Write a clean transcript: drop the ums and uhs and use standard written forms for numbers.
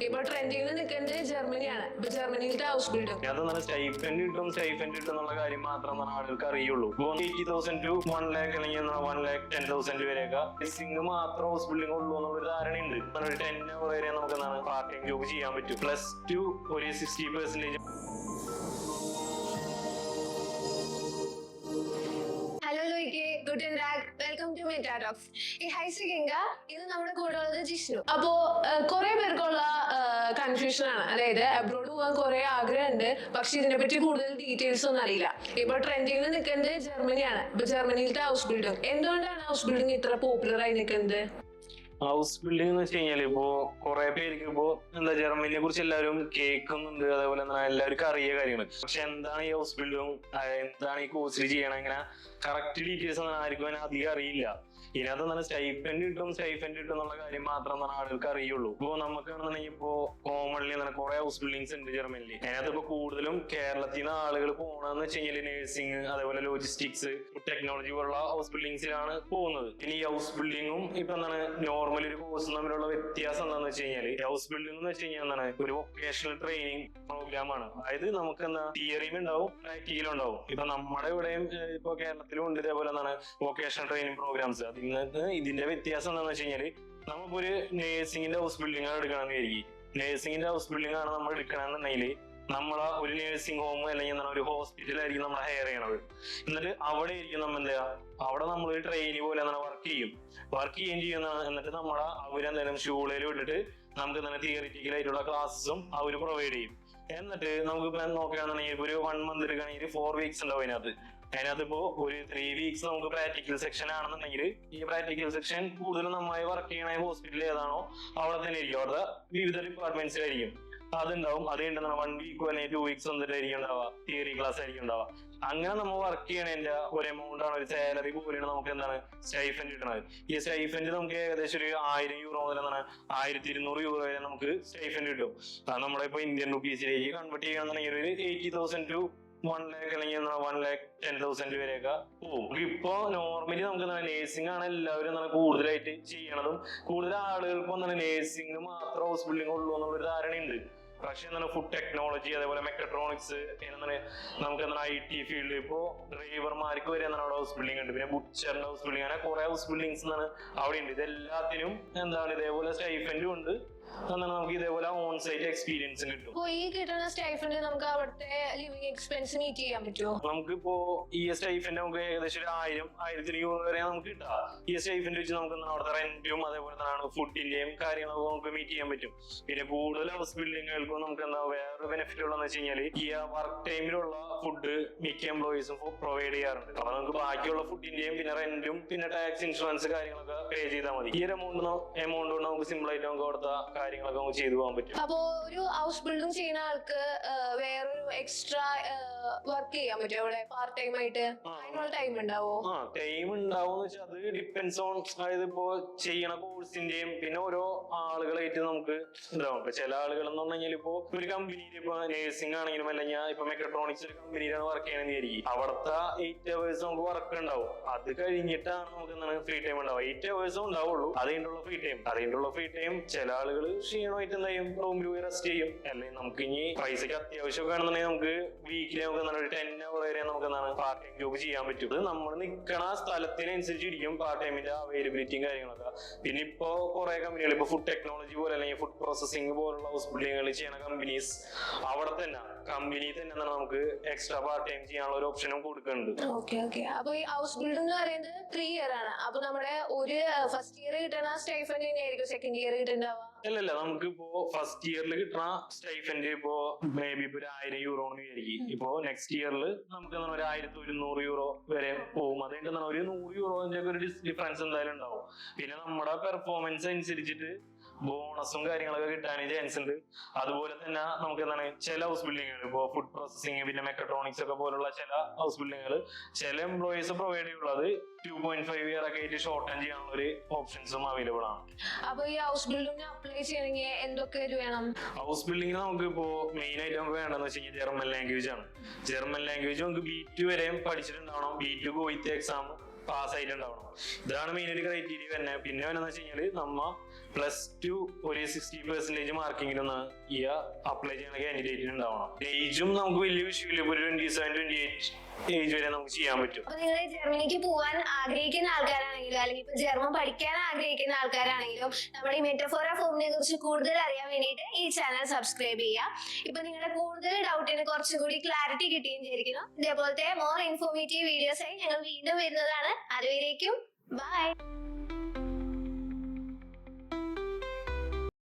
ഇപ്പൊ ട്രെൻഡിങ്ങിൽ നിൽക്കുന്നത് ജർമ്മനിയാണ്. ഇപ്പൊ ജർമ്മനിയിലത്തെ ഹൗസ് ബിൽഡിംഗ് അതെന്താണ് സ്റ്റൈഫൻഡ് കിട്ടും എന്നുള്ള കാര്യം മാത്രം ആളുകൾക്ക് അറിയുള്ളൂ. ഇപ്പൊ 80,000 to 1 lakh അല്ലെങ്കിൽ 1,10,000 വരെയൊക്കെ സിംഗ് മാത്രം ഹൗസ് ബിൽഡിംഗ് ഉള്ളൂ എന്നുള്ള ഒരു ധാരണയുണ്ട്. ഒരു 10 hour വരെ നമുക്ക് പാർട്ട് ടൈം ജോബ് ചെയ്യാൻ പറ്റും. +2 ഒരു 60%. ഹലോ ലോയിക്ക്, good and back, welcome to Meta Talks. Hi Sreeganga, ഇത് നമ്മുടെ കൂടെ ഉള്ളത് ജിഷ്ണു. അപ്പോ കുറെ പേർക്കുള്ള കൺഫ്യൂഷൻ ആണ്, അതായത് അബ്രോഡ് പോകാൻ കുറെ ആഗ്രഹമുണ്ട്, പക്ഷെ ഇതിനെ പറ്റി കൂടുതൽ ഡീറ്റെയിൽസ് ഒന്നും അറിയില്ല. ഇപ്പൊ ട്രെൻഡിങ്ങിൽ നിൽക്കുന്നത് ജർമ്മനിയാണ്. ഇപ്പൊ ജർമ്മനിയിലത്തെ ഹൗസ് ബിൽഡിംഗ്, എന്തുകൊണ്ടാണ് ഹൗസ് ബിൽഡിംഗ് ഇത്ര പോപ്പുലർ ആയി നിൽക്കുന്നത്? ഹൗസ് ബിൽഡിംഗ് എന്ന് വെച്ച് കഴിഞ്ഞാൽ ഇപ്പോ കുറെ പേർക്ക് ഇപ്പോ ജർമ്മനിയെ കുറിച്ച് എല്ലാവരും കേൾക്കുന്നുണ്ട്, അതേപോലെ എല്ലാവർക്കും അറിയ കാര്യങ്ങൾ. പക്ഷെ എന്താണ് ഈ ഹൗസ് ബിൽഡിംഗ്, എന്താണ് ഈ കോഴ്സിൽ ചെയ്യണം, ഇങ്ങനെ കറക്റ്റ് ഡീറ്റെയിൽസ് ഒന്നും ആർക്കും അധികം അറിയില്ല. ഇതിനകത്ത് സ്റ്റൈഫൻഡ് കിട്ടും എന്നുള്ള കാര്യം മാത്രം ആളുകൾക്ക് അറിയുള്ളൂ. ഇപ്പൊ നമുക്കാണെന്നുണ്ടെങ്കിൽ ഇപ്പോ കോമൺലി കുറെ ഹൗസ് ബിൽഡിങ്സ് ഉണ്ട് ജർമ്മനിയിൽ. അതിനകത്ത് ഇപ്പൊ കൂടുതലും കേരളത്തിൽ നിന്ന് ആളുകൾ പോകണമെന്ന് വെച്ച് കഴിഞ്ഞാൽ നഴ്സിംഗ്, അതേപോലെ ലോജിസ്റ്റിക്സ്, ടെക്നോളജി പോലുള്ള ഹൗസ് ബിൽഡിങ്സിലാണ് പോകുന്നത്. പിന്നെ ഈ ഹൗസ് ബിൽഡിങ്ങും ഇപ്പൊ നോർമൽ ഒരു കോഴ്സും തമ്മിലുള്ള വ്യത്യാസം എന്താണെന്ന് വെച്ച് കഴിഞ്ഞാൽ, ഹൗസ് ബിൽഡിംഗ് എന്ന് വെച്ച് കഴിഞ്ഞാൽ ഒരു വൊക്കേഷണൽ ട്രെയിനിങ് പ്രോഗ്രാം ആണ്. അതായത് നമുക്ക് തിയറിയും ഉണ്ടാവും, പ്രാക്ടിക്കലും ഉണ്ടാവും. ഇപ്പൊ നമ്മുടെ ഇവിടെയും ഇപ്പൊ കേരളത്തിലും ഉണ്ട് ഇതേപോലെ വൊക്കേഷണൽ ട്രെയിനിങ് പ്രോഗ്രാംസ്. ഇതിന്റെ വ്യത്യാസം എന്താണെന്ന് വെച്ച് കഴിഞ്ഞാൽ, നമുക്കൊരു നേഴ്സിംഗിന്റെ ഹൗസ് ബിൽഡിംഗ് ആണ് എടുക്കണമെന്ന് വിചാരിക്കും. നേഴ്സിംഗിന്റെ ഹൗസ് ബിൽഡിംഗ് ആണ് നമ്മൾ എടുക്കണമെന്നുണ്ടെങ്കിൽ നമ്മളെ ഒരു നേഴ്സിംഗ് ഹോം അല്ലെങ്കിൽ ഒരു ഹോസ്പിറ്റലായിരിക്കും നമ്മൾ ഹയർ ചെയ്യണത്. എന്നിട്ട് അവിടെ ആയിരിക്കും അവിടെ നമ്മൾ ഒരു ട്രെയിനി പോലെ വർക്ക് ചെയ്യുകയും ചെയ്യുന്ന. എന്നിട്ട് അവരെന്തായാലും ഷൂളയിൽ വിട്ടിട്ട് നമുക്ക് തിയറിറ്റിക്കൽ ആയിട്ടുള്ള ക്ലാസ്സും അവർ പ്രൊവൈഡ് ചെയ്യും. എന്നിട്ട് നമുക്കിപ്പോ നോക്കുകയാണെന്നുണ്ടെങ്കിൽ ഒരു 1 month എടുക്കുകയാണെങ്കിൽ 4 weeks ഉണ്ടാവും. അതിനകത്തിപ്പോ ഒരു 3 weeks നമുക്ക് പ്രാക്ടിക്കൽ സെക്ഷൻ ആണെന്നുണ്ടെങ്കിൽ, ഈ പ്രാക്ടിക്കൽ സെക്ഷൻ കൂടുതലും നന്നായി വർക്ക് ചെയ്യണ ഹോസ്പിറ്റൽ ഏതാണോ അവിടെ തന്നെ ആയിരിക്കും. അവിടെ വിവിധ ഡിപ്പാർട്ട്മെന്റ്സിലായിരിക്കും അതുണ്ടാവും. അത് കഴിഞ്ഞ 1 week അല്ലെങ്കിൽ 2 weeks വന്നിട്ടായിരിക്കും ഉണ്ടാവുക, തിയറി ക്ലാസ് ആയിരിക്കും ഉണ്ടാവുക. അങ്ങനെ നമ്മൾ വർക്ക് ചെയ്യണതിന്റെ ഒരു എമൗണ്ട് ആണ്, ഒരു സാലറി പോലെയാണ് നമുക്ക് സ്റ്റൈഫൻഡ് കിട്ടുന്നത്. ഈ സ്റ്റൈഫൻഡ് നമുക്ക് ഏകദേശം ഒരു 1000 euro മുതൽ 1200 euro വരെ നമുക്ക് സ്റ്റൈഫൻഡ് കിട്ടും. നമ്മുടെ ഇപ്പൊ ഇന്ത്യൻ റുപ്പീസിലേക്ക് കൺവേർട്ട് ചെയ്യണമെന്നുണ്ടെങ്കിൽ ഒരു 80,000 to 1 lakh അല്ലെങ്കിൽ 1,10,000 വരെയൊക്കെ പോകും. ഇപ്പൊ നോർമലി നമുക്ക് നേഴ്സിംഗ് ആണ് എല്ലാവരും കൂടുതലായിട്ട് ചെയ്യണതും. കൂടുതൽ ആളുകൾക്കും നേഴ്സിംഗ് മാത്രം ഹൗസ് ബിൽഡിംഗ് ഉള്ളൂ എന്നുള്ളൊരു ധാരണയുണ്ട്. പക്ഷെ ഫുഡ് ടെക്നോളജി, അതേപോലെ മെക്കട്രോണിക്സ്, നമുക്ക് IT ഫീൽഡ്, ഇപ്പോ ഡ്രൈവർമാർക്ക് വരെ അവിടെ ഹൗസ് ബിൽഡിംഗ് ഉണ്ട്. പിന്നെ ബുച്ചറിന്റെ ഹൗസ് ബിൽഡിംഗ്, അങ്ങനെ കുറെ ഹൗസ് ബിൽഡിങ്സ് അവിടെ ഉണ്ട്. ഇതെല്ലാത്തിനും ഇതേപോലെ സ്റ്റൈഫൻഡും ഉണ്ട്. നമുക്ക് ഇതേപോലെ ഓൺ സൈറ്റ് എക്സ്പീരിയൻസ് കിട്ടും. ഈ കിട്ടുന്ന സ്റ്റൈഫൻഡ് നമുക്ക് അവിടുത്തെ ലിവിംഗ് എക്സ്പെൻസ് മീറ്റ് ചെയ്യാൻ പറ്റുമോ? നമുക്കിപ്പോ ഈ സ്റ്റൈഫൻഡ് നമുക്ക് ഏകദേശം ഒരു 1000-1100 euro വരെ നമുക്ക് കിട്ടാം. ഈ സ്റ്റൈഫൻഡ് വെച്ച് നമുക്ക് അവിടുത്തെ റെന്റും അതേപോലെ ഫുഡിന്റെയും കാര്യങ്ങളൊക്കെ നമുക്ക് മീറ്റ് ചെയ്യാൻ പറ്റും. പിന്നെ കൂടുതൽ ഹൗസ് ബിൽഡിങ്ങുകൾക്കും നമുക്ക് വേറെ ബെനിഫിറ്റ് ഉള്ളതെന്ന് വെച്ച് കഴിഞ്ഞാൽ, ഈ വർക്ക് ടൈമിലുള്ള ഫുഡ് മിക്ക എംപ്ലോയീസും പ്രൊവൈഡ് ചെയ്യാറുണ്ട്. അപ്പൊ നമുക്ക് ബാക്കിയുള്ള ഫുഡിന്റെയും പിന്നെ റെന്റും പിന്നെ ടാക്സ്, ഇൻഷുറൻസ് കാര്യങ്ങളൊക്കെ പേ ചെയ്താൽ മതി. ഈ ഒരു എമൗണ്ട് കൊണ്ട് നമുക്ക് സിമ്പിൾ ആയിട്ട് നമുക്ക് അവിടുത്തെ കാര്യങ്ങളൊക്കെ നമുക്ക് ചെയ്തു പോകാൻ പറ്റും. അപ്പോ ഒരു ഹൗസ് ബിൽഡിംഗ് ചെയ്യുന്ന ആൾക്ക് വേറൊരു എക്സ്ട്രാ വർക്ക് ചെയ്യാൻ പറ്റും അവിടെ പാർട്ട് ടൈം ആയിട്ട്? അതിനുള്ള ടൈം ഉണ്ടാവോ? ടൈം ഉണ്ടാവും വെച്ചാൽ അത് ഡിപ്പെൻസ് ഓൺ, അതായത് ഇപ്പോ ചെയ്യണ കോഴ്സിന്റെയും പിന്നെ ഓരോ ആളുകളായിട്ട് നമുക്ക് ഉണ്ടാവും. ഇപ്പൊ ചില ആളുകൾ എന്ന് പറഞ്ഞാൽ ഇപ്പൊ ഒരു കമ്പനിയിൽ ഇപ്പൊ നേഴ്സിംഗ് ആണെങ്കിലും അല്ലെങ്കിൽ ഇപ്പൊ മെക്കട്രോണിക്സ് ഒരു കമ്പനിയിലാണ് വർക്ക് ചെയ്യണമെന്ന് വിചാരിക്കും. അവിടുത്തെ 8 hours നമുക്ക് വർക്ക് ഉണ്ടാവും. അത് കഴിഞ്ഞിട്ടാണ് നമുക്ക് ഫ്രീ ടൈം ഉണ്ടാവും. 8 hours ഉണ്ടാവുള്ളൂ. അത് കഴിഞ്ഞിട്ടുള്ള ഫ്രീ ടൈം ചില ആളുകൾ ക്ഷീണമായിട്ട് എന്തായും റൂമിൽ പോയി റെസ്റ്റ് ചെയ്യും. അല്ലെങ്കിൽ നമുക്ക് ഇനി പൈസക്ക് അത്യാവശ്യമൊക്കെ ആണെന്നുണ്ടെങ്കിൽ നമുക്ക് വീക്കിലി നമുക്ക് ഒരു 10 hour വരെ നമുക്ക് പാർട്ട് ടൈം ജോബ് ചെയ്യാൻ പറ്റും. അത് നമ്മൾ നിൽക്കണ സ്ഥലത്തിനനുസരിച്ചിരിക്കും പാർട്ട് ടൈമിന്റെ അവൈലബിലിറ്റിയും കാര്യങ്ങളൊക്കെ. പിന്നെ ഇപ്പോ കുറെ കമ്പനികൾ ഇപ്പൊ ഫുഡ് ടെക്നോളജി പോലെ അല്ലെങ്കിൽ ഫുഡ് പ്രോസസിംഗ് പോലുള്ള ഹൗസ് ബിൽഡിങ്ങുകൾ ചെയ്യണ കമ്പനീസ് അവിടെ തന്നെ കമ്പനി തന്നെ നമുക്ക് എക്സ്ട്രാ പാർട്ട് ടൈം ചെയ്യാനുള്ള ഒരു ഓപ്ഷനും കൊടുക്കുന്നുണ്ട്. അപ്പൊ ഈ ഹൗസ് ബിൽഡിംഗ് എന്ന് പറയുന്നത് 3 year ആണ്. അപ്പൊ നമ്മുടെ ഒരു ഫസ്റ്റ് ഇയർ കിട്ടുന്ന സ്റ്റൈഫൻഡ് തന്നെയായിരിക്കും സെക്കൻഡ് ഇയർ കിട്ടുന്നുണ്ടാവുക? അല്ലല്ല, നമുക്ക് ഇപ്പോ ഫസ്റ്റ് ഇയറിൽ കിട്ടുന്ന സ്റ്റൈഫൻഡ് ഇപ്പോ മേ ബി ഇപ്പൊ 1000 euro വിചാരിക്കും. ഇപ്പോ നെക്സ്റ്റ് ഇയറിൽ നമുക്ക് ഒരു 1100 euro വരെ പോകും. അതുകൊണ്ട് ഒരു 100 euro ഒരു ഡിഫറൻസ് എന്തായാലും ഉണ്ടാവും. പിന്നെ നമ്മുടെ പെർഫോമൻസ് അനുസരിച്ചിട്ട് ബോണസും കാര്യങ്ങളൊക്കെ കിട്ടാൻ ചാൻസ് ഉണ്ട്. അതുപോലെ തന്നെ നമുക്ക് ചില ഹൗസ് ബിൽഡിങ്ങുകൾ ഇപ്പോ ഫുഡ് പ്രോസസിംഗ് പിന്നെ മെക്കട്രോണിക്സ് ഒക്കെ പോലുള്ള ചില ഹൗസ് ബിൽഡിങ്ങുകൾ ചില എംപ്ലോയീസ് പ്രൊവൈഡ് ചെയ്യുള്ളത് 2.5 year ഒക്കെ ആയിട്ട് ഷോർട്ട് ടൈം ചെയ്യാനുള്ള ഒരു ഓപ്ഷൻസും അവൈലബിൾ ആണ്. അപ്പൊ ഈ ഹൗസ് ബിൽഡിംഗ് അപ്ലൈ ചെയ്യണമെങ്കിൽ എന്തൊക്കെ വേണം? ഹൗസ് ബിൽഡിംഗിന് നമുക്ക് ഇപ്പോ മെയിൻ ആയിട്ട് നമുക്ക് വേണ്ടതെന്ന് വെച്ച് കഴിഞ്ഞാൽ ജർമ്മൻ ലാംഗ്വേജ് ആണ്. ജർമ്മൻ ലാംഗ്വേജ് നമുക്ക് B2 വരെയും പഠിച്ചിട്ടുണ്ടാവണം. B2 ഗോയിത്തെ exam pass ആയിട്ടുണ്ടാവണം. ഇതാണ് മെയിൻ ഒരു ക്രൈറ്റീരിയ തന്നെ. പിന്നെ വേണമെന്ന് വെച്ച് കഴിഞ്ഞാൽ +2 ഒരു 60% മാർക്കെങ്കിലും ഈ അപ്ലൈ ചെയ്യുന്ന കാൻഡിഡേറ്റിന് ഉണ്ടാവണം. ഏജും നമുക്ക് വലിയ വിഷയമില്ല. ഇപ്പൊ 27-28 ഏജ് വരെ നമുക്ക് ചെയ്യാൻ പറ്റും. അപ്പൊ നിങ്ങൾ ജർമ്മനിക്ക് പോകാൻ ആഗ്രഹിക്കുന്ന ആൾക്കാരാണെങ്കിലും അല്ലെങ്കിൽ ഇപ്പൊ ജർമ്മൻ പഠിക്കാൻ ആഗ്രഹിക്കുന്ന ആൾക്കാരാണെങ്കിലും നമ്മുടെ ഈ മെറ്റഫോറ ഫോമിനെ കുറിച്ച് കൂടുതൽ അറിയാൻ വേണ്ടിയിട്ട് ഈ ചാനൽ സബ്സ്ക്രൈബ് ചെയ്യുക. ഇപ്പൊ നിങ്ങളുടെ കൂടുതൽ ഡൗട്ടിന് കുറച്ചുകൂടി ക്ലാരിറ്റി കിട്ടുകയും ചെയ്തിരിക്കുന്നു. ഇതേപോലത്തെ മോർ ഇൻഫോർമേറ്റീവ് വീഡിയോസ് ആയി ഞങ്ങൾ വീണ്ടും വരുന്നതാണ്. അതുവരേക്കും ബൈ.